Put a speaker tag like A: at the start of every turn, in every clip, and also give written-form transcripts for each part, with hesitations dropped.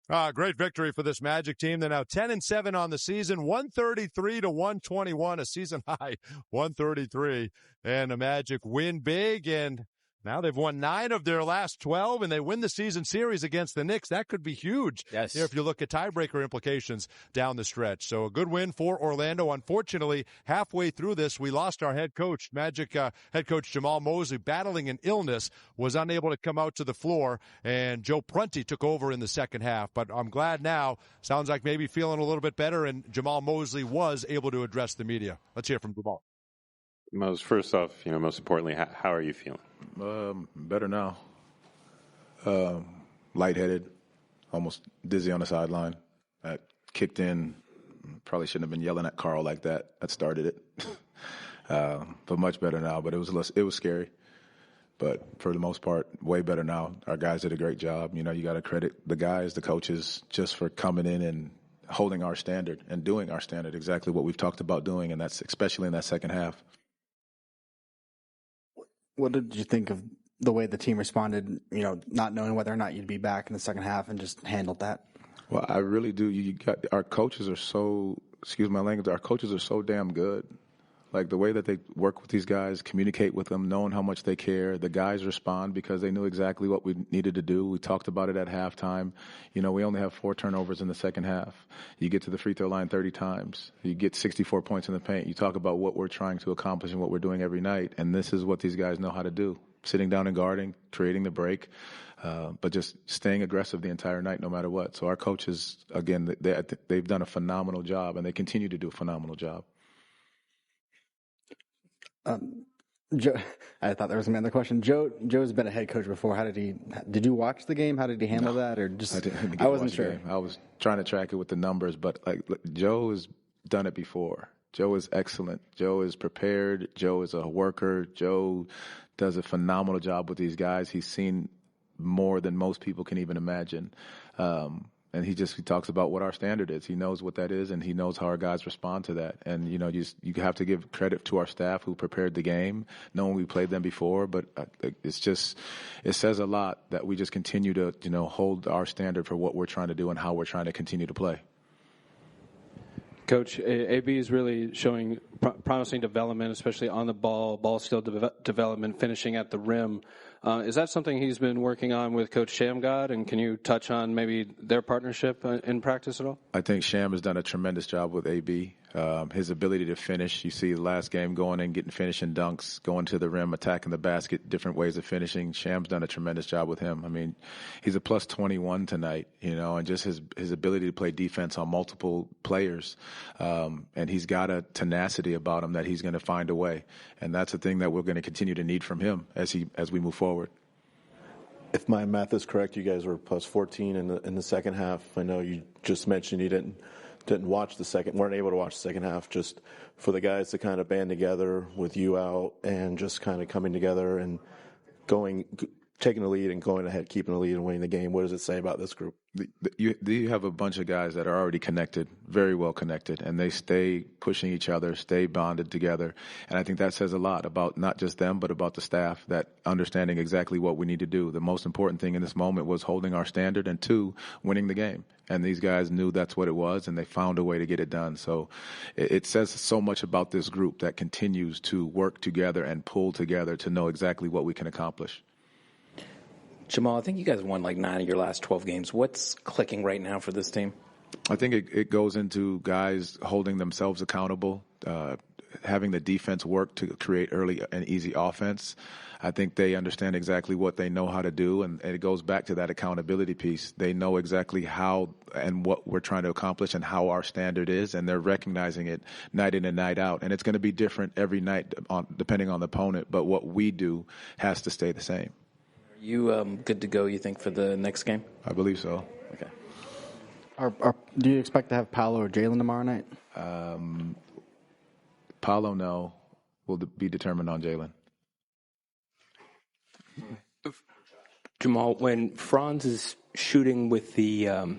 A: Great victory for this Magic team. They're now 10-7 on the season, 133-121, a season high 133. And the Magic win big, and now they've won 9 of their last 12, and they win the season series against the Knicks. That could be huge.
B: Yes.
A: If you look at tiebreaker implications down the stretch. So a good win for Orlando. Unfortunately, halfway through this, we lost our head coach. Magic head coach Jamal Mosley, battling an illness, was unable to come out to the floor, and Joe Prunty took over in the second half. But I'm glad now. Sounds like maybe feeling a little bit better, and Jamal Mosley was able to address the media. Let's hear from Jamal.
C: First off, most importantly, how are you feeling?
D: Better now. Lightheaded, almost dizzy on the sideline. I kicked in. Probably shouldn't have been yelling at Carl like that. That started it. But much better now. But it was scary. But for the most part, way better now. Our guys did a great job. You got to credit the guys, the coaches, just for coming in and holding our standard and doing our standard, exactly what we've talked about doing, and that's especially in that second half.
E: What did you think of the way the team responded, not knowing whether or not you'd be back in the second half, and just handled that?
D: Well, I really do. Our coaches are so, excuse my language, our coaches are so damn good. Like the way that they work with these guys, communicate with them, knowing how much they care. The guys respond because they knew exactly what we needed to do. We talked about it at halftime. We only have 4 turnovers in the second half. You get to the free throw line 30 times. You get 64 points in the paint. You talk about what we're trying to accomplish and what we're doing every night. And this is what these guys know how to do. Sitting down and guarding, creating the break, but just staying aggressive the entire night no matter what. So our coaches, again, they've done a phenomenal job, and they continue to do a phenomenal job.
E: Joe, I thought there was another question. Joe's been a head coach before. Did you watch the game? How did he handle that? Or just, I wasn't sure.
D: I was trying to track it with the numbers, but Joe has done it before. Joe is excellent. Joe is prepared. Joe is a worker. Joe does a phenomenal job with these guys. He's seen more than most people can even imagine. And he talks about what our standard is. He knows what that is, and he knows how our guys respond to that. And, you have to give credit to our staff who prepared the game, knowing we played them before. But it says a lot that we just continue to, hold our standard for what we're trying to do and how we're trying to continue to play.
F: Coach, AB is really showing promising development, especially on the ball still development, finishing at the rim. Is that something he's been working on with Coach Shamgod, and can you touch on maybe their partnership in practice at all? I
D: think Sham has done a tremendous job with AB. His ability to finish, you see the last game going in, getting finishing dunks, going to the rim, attacking the basket, different ways of finishing. Sham's done a tremendous job with him. I mean, he's a plus 21 tonight, and just his ability to play defense on multiple players. And he's got a tenacity about him that he's going to find a way. And that's the thing that we're going to continue to need from him as we move forward.
G: If my math is correct, you guys were plus 14 in the second half. I know you just mentioned you didn't weren't able to watch the second half. Just for the guys to kind of band together with you out and just kind of coming together and taking the lead and going ahead, keeping the lead and winning the game. What does it say about this group?
D: You have a bunch of guys that are already connected, very well connected, and they stay pushing each other, stay bonded together. And I think that says a lot about not just them, but about the staff, that understanding exactly what we need to do. The most important thing in this moment was holding our standard, and 2, winning the game. And these guys knew that's what it was, and they found a way to get it done. So it says so much about this group that continues to work together and pull together to know exactly what we can accomplish.
B: Jamal, I think you guys won like 9 of your last 12 games. What's clicking right now for this team?
D: I think it goes into guys holding themselves accountable, having the defense work to create early and easy offense. I think they understand exactly what they know how to do, and it goes back to that accountability piece. They know exactly how and what we're trying to accomplish and how our standard is, and they're recognizing it night in and night out. And it's going to be different every night depending on the opponent, but what we do has to stay the same.
B: Are you good to go, you think, for the next game?
D: I believe so.
B: Okay.
E: Do you expect to have Paolo or Jalen tomorrow night?
D: Paolo, no. Will be determined on Jalen.
H: Jamal, when Franz is shooting with the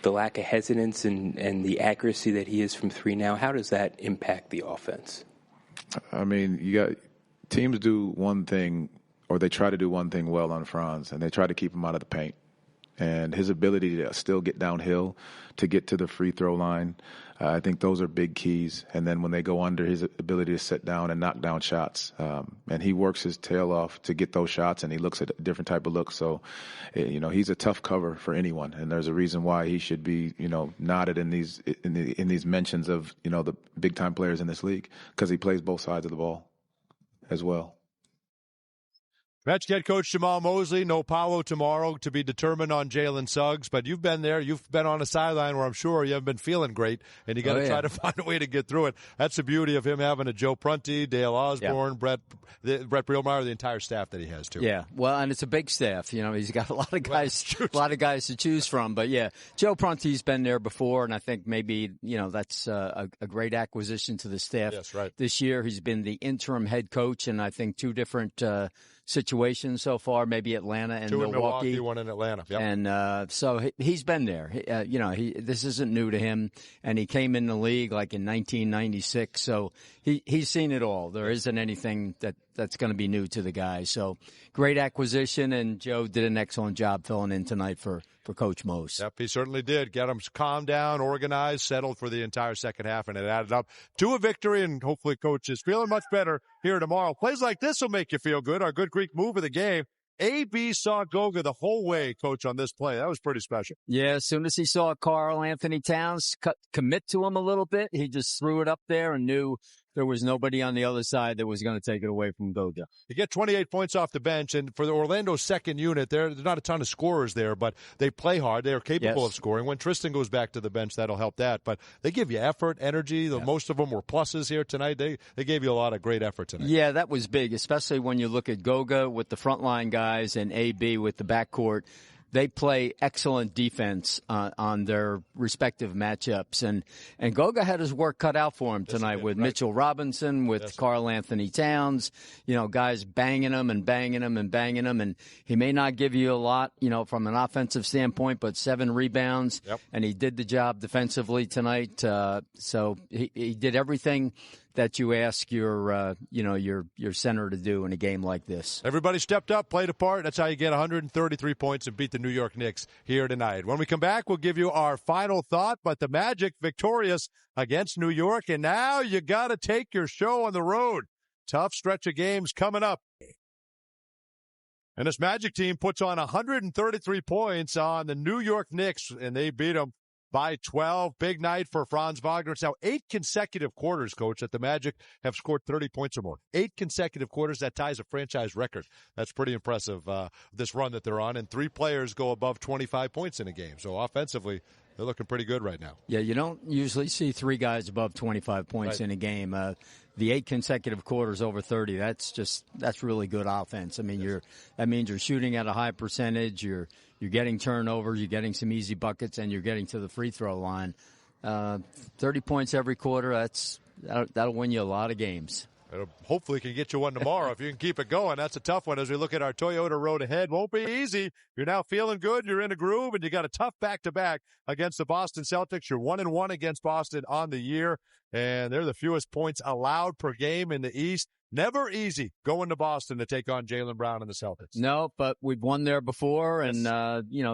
H: lack of hesitance and the accuracy that he is from 3 now, how does that impact the offense?
D: I mean, teams do one thing, or they try to do one thing well on Franz, and they try to keep him out of the paint. And his ability to still get downhill, to get to the free throw line, I think those are big keys. And then when they go under, his ability to sit down and knock down shots. And he works his tail off to get those shots, and he looks at a different type of look. So, he's a tough cover for anyone. And there's a reason why he should be, nodded in these mentions of, the big time players in this league, because he plays both sides of the ball as well.
A: Magic head coach Jamal Mosley, no Paolo tomorrow to be determined on Jalen Suggs, but you've been there. You've been on a sideline where I'm sure you haven't been feeling great, and you got to try to find a way to get through it. That's the beauty of him having a Joe Prunty, Dale Osborne, Brett Brielmeyer, the entire staff that he has too.
I: Yeah, well, and it's a big staff. He's got a lot of guys, to choose from. But yeah, Joe Prunty's been there before, and I think maybe that's a great acquisition to the staff.
A: Yes, right.
I: This year, he's been the interim head coach, and I think two different situations so far, maybe Atlanta and
A: Two in Milwaukee, one in Atlanta. Yep.
I: And so he's been there. This isn't new to him, and he came in the league like in 1996, so he's seen it all. There isn't anything that's going to be new to the guy. So great acquisition, and Joe did an excellent job filling in tonight for Coach Mose.
A: Yep, he certainly did. Get him calmed down, organized, settled for the entire second half, and it added up to a victory, and hopefully Coach is feeling much better here tomorrow. Plays like this will make you feel good. Our Good Greek move of the game. AB saw Goga the whole way, Coach, on this play. That was pretty special.
I: Yeah, as soon as he saw Karl Anthony Towns commit to him a little bit, he just threw it up there and knew there was nobody on the other side that was going to take it away from Goga.
A: You get 28 points off the bench, and for the Orlando second unit, there's not a ton of scorers there, but they play hard. They're capable of scoring. When Tristan goes back to the bench, that'll help that. But they give you effort, energy. Most of them were pluses here tonight. They gave you a lot of great effort tonight.
I: Yeah, that was big, especially when you look at Goga with the frontline guys and AB with the backcourt. They play excellent defense on their respective matchups. And Goga had his work cut out for him tonight with Mitchell Robinson, with Karl Anthony Towns, guys banging him and banging him and banging him. And he may not give you a lot, from an offensive standpoint, but 7 rebounds.
A: Yep.
I: And he did the job defensively tonight. So he did everything that you ask your center to do in a game like this.
A: Everybody stepped up, played a part. That's how you get 133 points and beat the New York Knicks here tonight. When we come back, we'll give you our final thought, but the Magic victorious against New York, and now you got to take your show on the road. Tough stretch of games coming up. And this Magic team puts on 133 points on the New York Knicks, and they beat them by 12. Big night for Franz Wagner. It's now 8 consecutive quarters, Coach, that the Magic have scored 30 points or more. 8 consecutive quarters. That ties a franchise record. That's pretty impressive, this run that they're on. And 3 players go above 25 points in a game. So offensively, they're looking pretty good right now.
I: Yeah, you don't usually see 3 guys above 25 points in a game. The 8 consecutive quarters over 30, that's really good offense. I mean, that means you're shooting at a high percentage, you're getting turnovers, you're getting some easy buckets, and you're getting to the free throw line. 30 points every quarter, that'll win you a lot of games.
A: It hopefully can get you one tomorrow if you can keep it going. That's a tough one as we look at our Toyota road ahead. Won't be easy. You're now feeling good. You're in a groove, and you got a tough back-to-back against the Boston Celtics. You're 1-1 against Boston on the year, and they're the fewest points allowed per game in the East. Never easy going to Boston to take on Jaylen Brown and the Celtics.
I: No, but we've won there before, and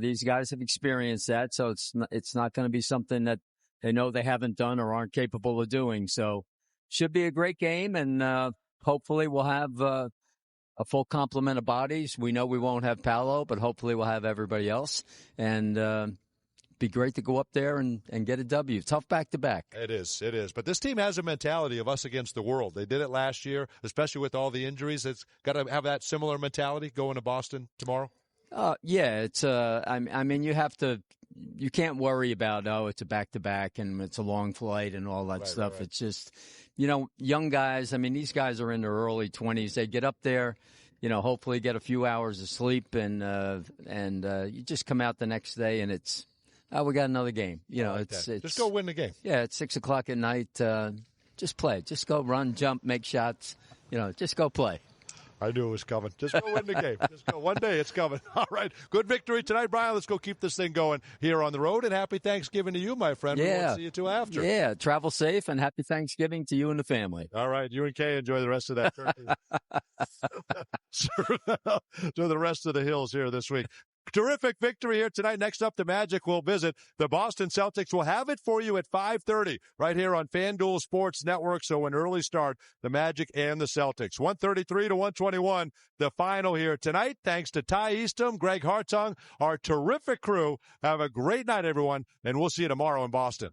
I: these guys have experienced that, so it's not going to be something that they know they haven't done or aren't capable of doing. So should be a great game, and hopefully we'll have a full complement of bodies. We know we won't have Paolo, but hopefully we'll have everybody else, and be great to go up there and get a W. Tough back-to-back.
A: It is. But this team has a mentality of us against the world. They did it last year, especially with all the injuries. It's got to have that similar mentality going to Boston tomorrow.
I: Yeah, it's. I mean, you can't worry about it's a back-to-back and it's a long flight and all that stuff. Right. It's just, young guys. I mean, these guys are in their early 20s. They get up there, hopefully get a few hours of sleep, and you just come out the next day and it's. We got another game. It's
A: just go win the game.
I: Yeah, it's 6:00 at night. Just play. Just go run, jump, make shots. Just go play.
A: I knew it was coming. Just go win the game. Just go. One day it's coming. All right. Good victory tonight, Brian. Let's go keep this thing going here on the road. And happy Thanksgiving to you, my friend.
I: Yeah.
A: We won't see you till after.
I: Yeah. Travel safe and happy Thanksgiving to you and the family.
A: All right. You and Kay enjoy the rest of that turkey. To the rest of the hills here this week. terrific victory here tonight. Next up, the Magic will visit the Boston Celtics. We'll have it for you at 5:30 right here on FanDuel Sports Network. So an early start, the Magic and the Celtics. 133-121, the final here tonight. Thanks to Ty Eastham, Greg Hartung, our terrific crew. Have a great night, everyone, and we'll see you tomorrow in Boston.